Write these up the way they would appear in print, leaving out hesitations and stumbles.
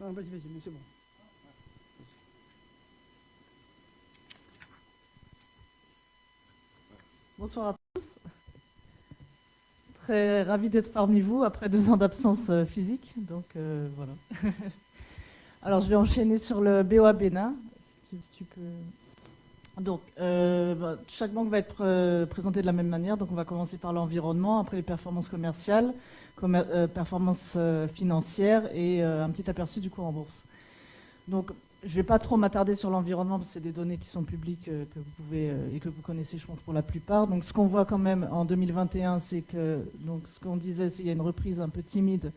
Ah, vas-y, mais c'est bon. Bonsoir à tous. Très ravi d'être parmi vous après 2 ans d'absence physique. Donc voilà. Alors je vais enchaîner sur le BOA Bénin. Si tu peux. Donc chaque banque va être présentée de la même manière. Donc on va commencer par l'environnement, après les performances commerciales, performances financières et un petit aperçu du cours en bourse. Donc, je ne vais pas trop m'attarder sur l'environnement parce que c'est des données qui sont publiques que vous pouvez et que vous connaissez, je pense, pour la plupart. Donc, ce qu'on voit quand même en 2021, c'est que, donc, ce qu'on disait, c'est qu'il y a une reprise un peu timide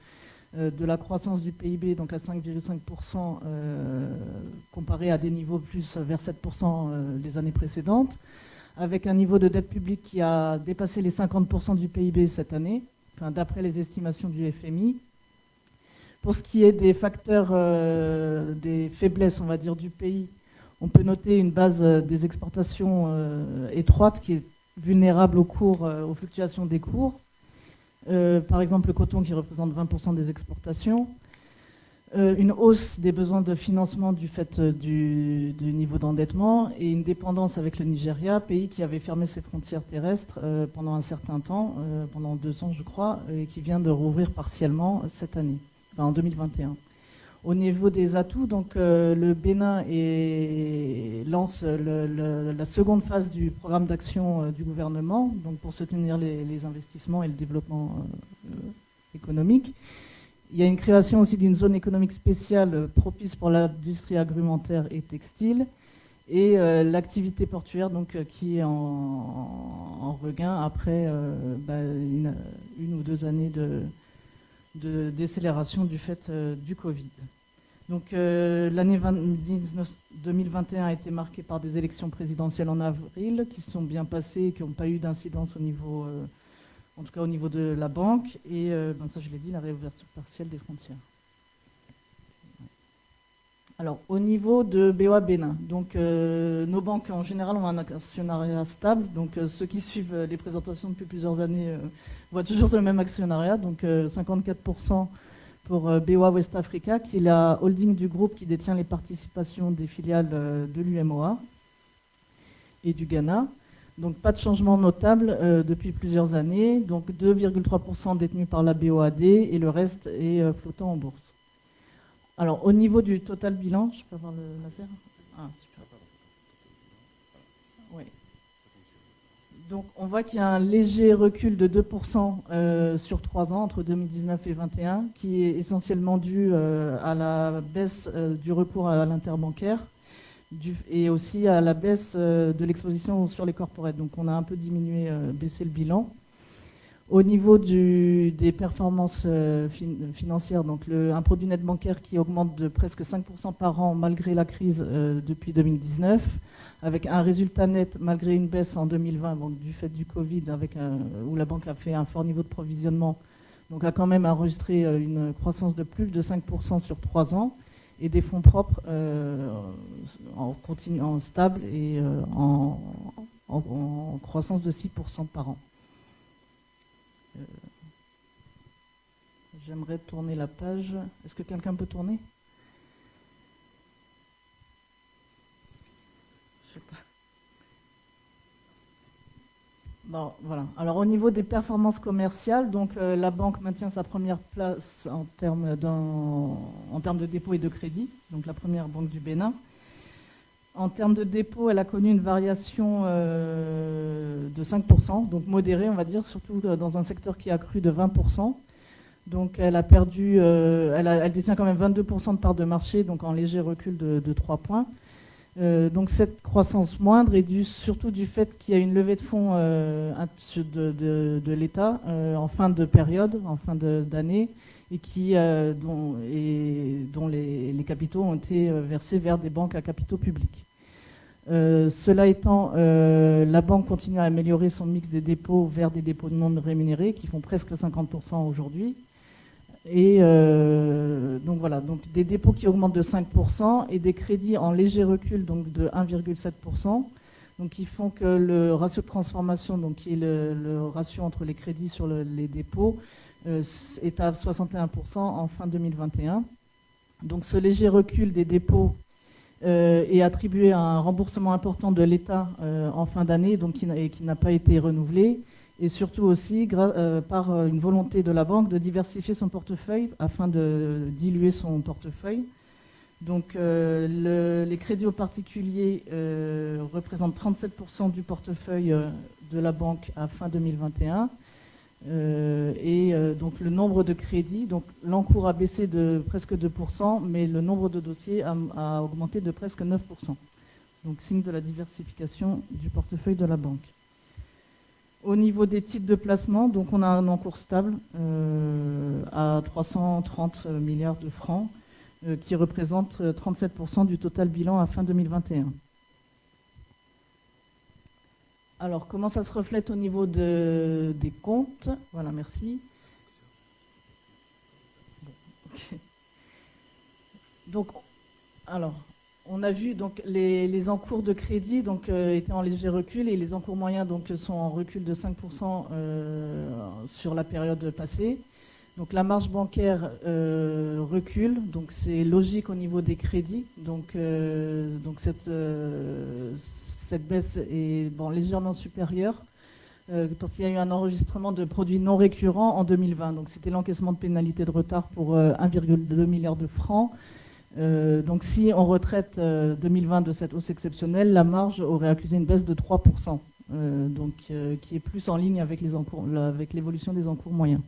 de la croissance du PIB, donc à 5,5% comparé à des niveaux plus vers 7% les années précédentes, avec un niveau de dette publique qui a dépassé les 50% du PIB cette année, enfin, d'après les estimations du FMI. Pour ce qui est des facteurs, des faiblesses, on va dire, du pays, on peut noter une base des exportations étroite qui est vulnérable aux fluctuations des cours. Par exemple, le coton qui représente 20% des exportations. Une hausse des besoins de financement du fait du niveau d'endettement et une dépendance avec le Nigeria, pays qui avait fermé ses frontières terrestres pendant un certain temps, pendant 2 ans je crois, et qui vient de rouvrir partiellement cette année, en 2021. Au niveau des atouts, donc le Bénin lance la seconde phase du programme d'action du gouvernement, donc pour soutenir les investissements et le développement économique. Il y a une création aussi d'une zone économique spéciale propice pour l'industrie agroalimentaire et textile et l'activité portuaire donc, qui est en regain après une ou 2 années de décélération du fait du Covid. Donc l'année 2021 a été marquée par des élections présidentielles en avril qui se sont bien passées et qui n'ont pas eu d'incidence au niveau en tout cas au niveau de la banque, et ça je l'ai dit, la réouverture partielle des frontières. Alors, au niveau de BOA Bénin, donc nos banques en général ont un actionnariat stable, donc ceux qui suivent les présentations depuis plusieurs années voient toujours le même actionnariat, donc 54% pour BOA West Africa, qui est la holding du groupe qui détient les participations des filiales de l'UMOA et du Ghana. Donc pas de changement notable depuis plusieurs années. Donc 2,3% détenus par la BOAD et le reste est flottant en bourse. Alors au niveau du total bilan, je peux avoir le laser? Ah, super. Oui. Donc on voit qu'il y a un léger recul de 2% sur 3 ans, entre 2019 et 2021, qui est essentiellement dû à la baisse du recours à l'interbancaire et aussi à la baisse de l'exposition sur les corporates. Donc on a un peu diminué, baissé le bilan. Au niveau des performances financières, donc un produit net bancaire qui augmente de presque 5% par an malgré la crise depuis 2019, avec un résultat net malgré une baisse en 2020 donc du fait du Covid, où la banque a fait un fort niveau de provisionnement, donc a quand même enregistré une croissance de plus de 5% sur 3 ans et des fonds propres en stable et en croissance de 6% par an. J'aimerais tourner la page. Est-ce que quelqu'un peut tourner? Je sais pas. Bon, voilà. Alors au niveau des performances commerciales, donc la banque maintient sa première place en termes de dépôt et de crédit, donc la première banque du Bénin. En termes de dépôt, elle a connu une variation de 5%, donc modérée, on va dire, surtout dans un secteur qui a cru de 20%. Donc elle a perdu, elle détient quand même 22% de part de marché, donc en léger recul de 3 points. Donc cette croissance moindre est due surtout du fait qu'il y a une levée de fonds de l'État en fin de période, en fin d'année, et dont les capitaux ont été versés vers des banques à capitaux publics. Cela étant, la banque continue à améliorer son mix des dépôts vers des dépôts non rémunérés qui font presque 50% aujourd'hui. Et donc voilà, donc des dépôts qui augmentent de 5% et des crédits en léger recul donc de 1,7%, donc qui font que le ratio de transformation, donc qui est le ratio entre les crédits sur les dépôts, est à 61% en fin 2021. Donc ce léger recul des dépôts est attribué à un remboursement important de l'État en fin d'année, donc qui n'a pas été renouvelé, et surtout aussi par une volonté de la banque de diversifier son portefeuille afin de diluer son portefeuille. Donc les crédits aux particuliers représentent 37% du portefeuille de la banque à fin 2021. Donc le nombre de crédits, donc l'encours a baissé de presque 2%, mais le nombre de dossiers a augmenté de presque 9%. Donc signe de la diversification du portefeuille de la banque. Au niveau des titres de placement, donc on a un encours stable à 330 milliards de francs, qui représente 37% du total bilan à fin 2021. Alors, comment ça se reflète au niveau des comptes? Voilà, merci. Bon, okay. Donc, alors, on a vu donc, les encours de crédit donc, étaient en léger recul et les encours moyens donc, sont en recul de 5% sur la période passée. Donc la marge bancaire recule, donc c'est logique au niveau des crédits. Donc cette baisse est légèrement supérieure parce qu'il y a eu un enregistrement de produits non récurrents en 2020. Donc c'était l'encaissement de pénalités de retard pour 1,2 milliard de francs. Donc si on retraite 2020 de cette hausse exceptionnelle, la marge aurait accusé une baisse de 3%, qui est plus en ligne avec l'évolution des encours moyens.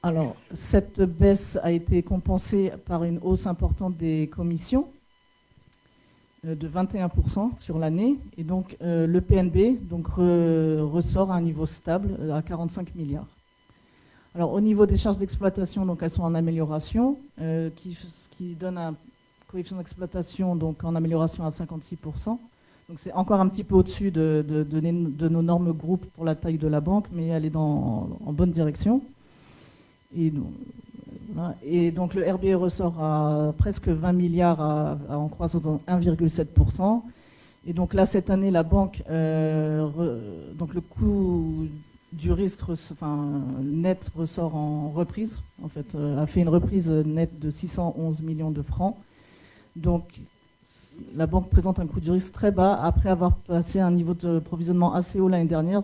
Alors, cette baisse a été compensée par une hausse importante des commissions de 21% sur l'année. Et donc, le PNB ressort à un niveau stable à 45 milliards. Alors, au niveau des charges d'exploitation, donc elles sont en amélioration, ce qui donne un coefficient d'exploitation donc en amélioration à 56%. Donc, c'est encore un petit peu au-dessus de nos normes groupes pour la taille de la banque, mais elle est en bonne direction. Et donc le RBE ressort à presque 20 milliards en croissance de 1,7%. Et donc là, cette année, la banque, donc le coût du risque net ressort en reprise, en fait, a fait une reprise nette de 611 millions de francs. Donc la banque présente un coût du risque très bas après avoir passé un niveau de provisionnement assez haut l'année dernière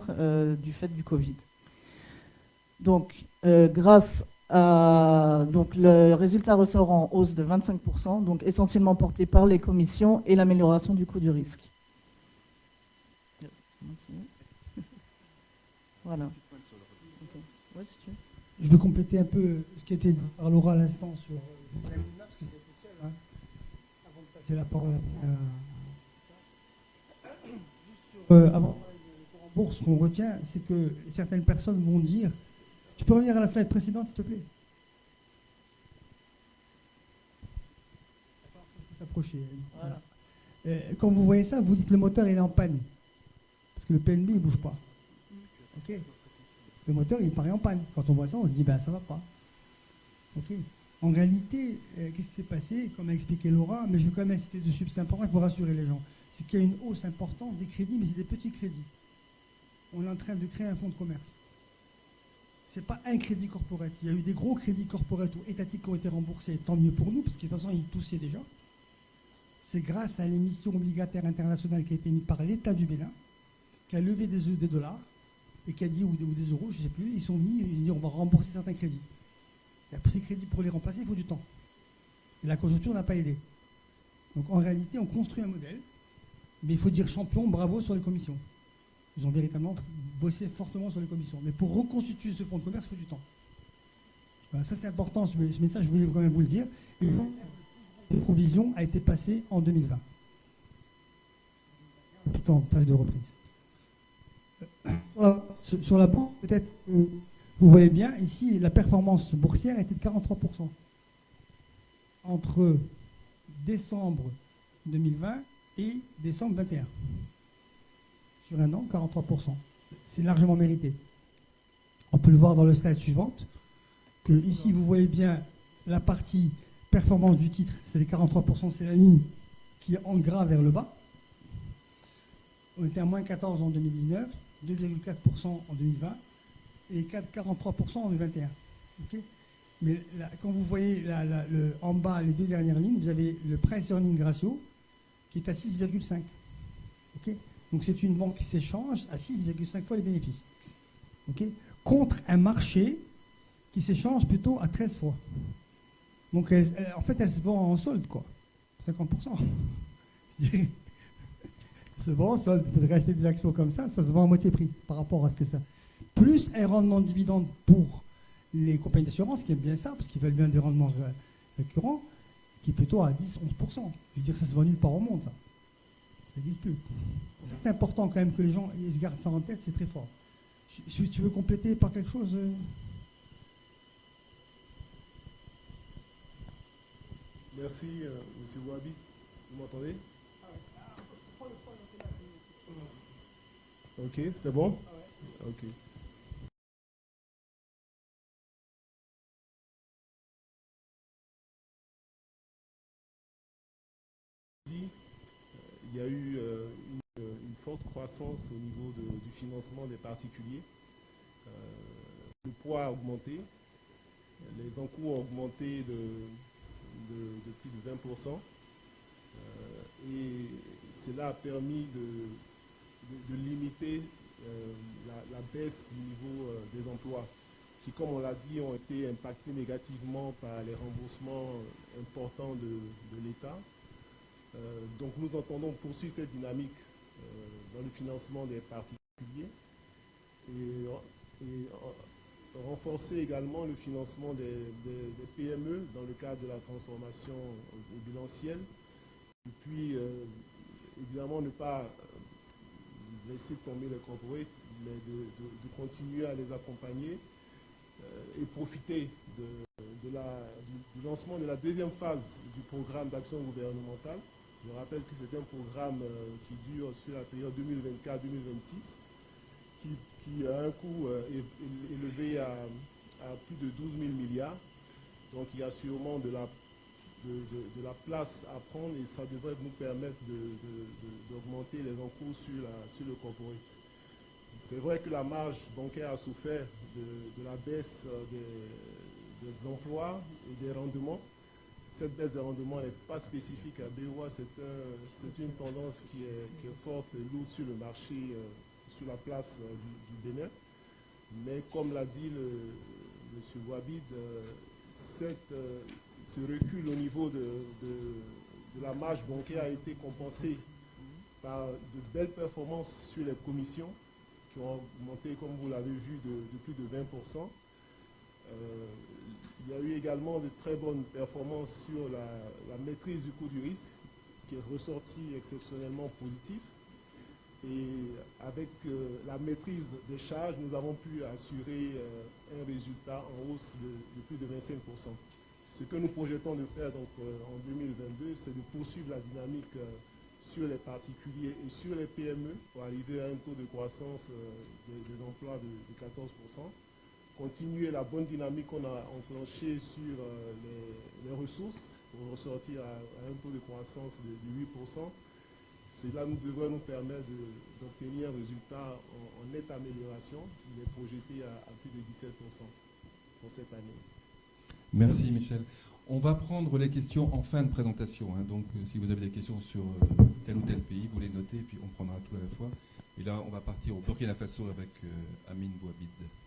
du fait du Covid. Donc, grâce à donc le résultat ressort en hausse de 25%, donc essentiellement porté par les commissions et l'amélioration du coût du risque. Voilà. Okay. Ouais, si tu veux. Je veux compléter un peu ce qui a été dit par Laura à l'instant sur parce que c'est seul, hein, avant de passer la parole avant de parler en bourse, ce qu'on retient, c'est que certaines personnes vont dire. Tu peux revenir à la slide précédente, s'il te plaît? Il faut s'approcher. Voilà. Quand vous voyez ça, vous dites le moteur il est en panne. Parce que le PNB il ne bouge pas. Ok. Le moteur il paraît en panne. Quand on voit ça, on se dit ben ça va pas. Ok. En réalité, qu'est-ce qui s'est passé? Comme a expliqué Laura, mais je veux quand même insister dessus, c'est important, il faut rassurer les gens. C'est qu'il y a une hausse importante des crédits, mais c'est des petits crédits. On est en train de créer un fonds de commerce. Ce n'est pas un crédit corporate. Il y a eu des gros crédits corporate ou étatiques qui ont été remboursés. Tant mieux pour nous, parce que de toute façon, ils toussaient déjà. C'est grâce à l'émission obligataire internationale qui a été mise par l'État du Bénin, qui a levé des dollars, et qui a dit, ou des euros, je ne sais plus, ils sont mis, ils ont dit on va rembourser certains crédits. Et pour ces crédits, pour les remplacer, il faut du temps. Et la conjoncture n'a pas aidé. Donc en réalité, on construit un modèle, mais il faut dire champion, bravo sur les commissions. Ils ont véritablement bossé fortement sur les commissions. Mais pour reconstituer ce fonds de commerce, il faut du temps. Voilà, ça c'est important, ce message, je voulais quand même vous le dire. Et la provision a été passée en 2020. Plutôt en phase de reprise. Sur la bourse, peut-être, vous voyez bien, ici, la performance boursière était de 43%. Entre décembre 2020 et décembre 2021. Sur un an, 43%. C'est largement mérité. On peut le voir dans le slide suivante, que ici, vous voyez bien la partie performance du titre, c'est les 43%, c'est la ligne qui est en gras vers le bas. On était à moins 14 en 2019, 2,4% en 2020 et 43% en 2021. Okay, Mais quand vous voyez en bas les deux dernières lignes, vous avez le price earning ratio qui est à 6,5. Okay, donc c'est une banque qui s'échange à 6,5 fois les bénéfices. Okay, contre un marché qui s'échange plutôt à 13 fois. Donc en fait, elle se vend en solde, quoi. 50%. Je dirais. Elle se vend en solde. Il faudrait acheter des actions comme ça se vend à moitié prix par rapport à ce que ça. Plus un rendement de dividende pour les compagnies d'assurance qui aiment bien ça, parce qu'ils veulent bien des rendements récurrents, qui est plutôt à 10-11%. Je veux dire, ça se vend nulle part au monde, ça. Ça n'existe plus. C'est important quand même que les gens ils se gardent ça en tête, c'est très fort. Tu veux compléter par quelque chose Merci, Monsieur Wabi. Vous m'entendez? Ok, c'est bon? Ok. Il y a eu une forte croissance au niveau du financement des particuliers. Le poids a augmenté, les encours ont augmenté de plus de 20%. Et cela a permis de limiter la baisse du niveau des emplois, qui, comme on l'a dit, ont été impactés négativement par les remboursements importants de l'État. Donc nous entendons poursuivre cette dynamique dans le financement des particuliers et renforcer également le financement des PME dans le cadre de la transformation bilancielle. Et puis, évidemment, ne pas laisser tomber les corporates, mais de continuer à les accompagner et profiter du lancement de la deuxième phase du programme d'action gouvernementale. Je rappelle que c'est un programme qui dure sur la période 2024-2026, qui a un coût élevé à plus de 12 000 milliards. Donc il y a sûrement de la place à prendre et ça devrait nous permettre d'augmenter les encours sur le corporate. C'est vrai que la marge bancaire a souffert de la baisse des emplois et des rendements. Cette baisse des rendements n'est pas spécifique à BOA, c'est une tendance qui est forte et lourde sur le marché, sur la place du Bénin. Mais comme l'a dit M. Wabid, ce recul au niveau de la marge bancaire a été compensé par de belles performances sur les commissions qui ont augmenté, comme vous l'avez vu, de plus de 20%. Il y a eu également de très bonnes performances sur la maîtrise du coût du risque, qui est ressorti exceptionnellement positif. Et avec la maîtrise des charges, nous avons pu assurer un résultat en hausse de plus de 25%. Ce que nous projetons de faire donc, en 2022, c'est de poursuivre la dynamique sur les particuliers et sur les PME pour arriver à un taux de croissance des emplois de 14%. Continuer la bonne dynamique qu'on a enclenchée sur les ressources pour ressortir à un taux de croissance de 8%. Cela devrait nous permettre d'obtenir un résultat en nette amélioration. Il est projeté à plus de 17% pour cette année. Merci Michel. On va prendre les questions en fin de présentation. Donc si vous avez des questions sur tel ou tel pays, vous les notez et puis on prendra tout à la fois. Et là, on va partir au Burkina Faso avec Amine Bouabid.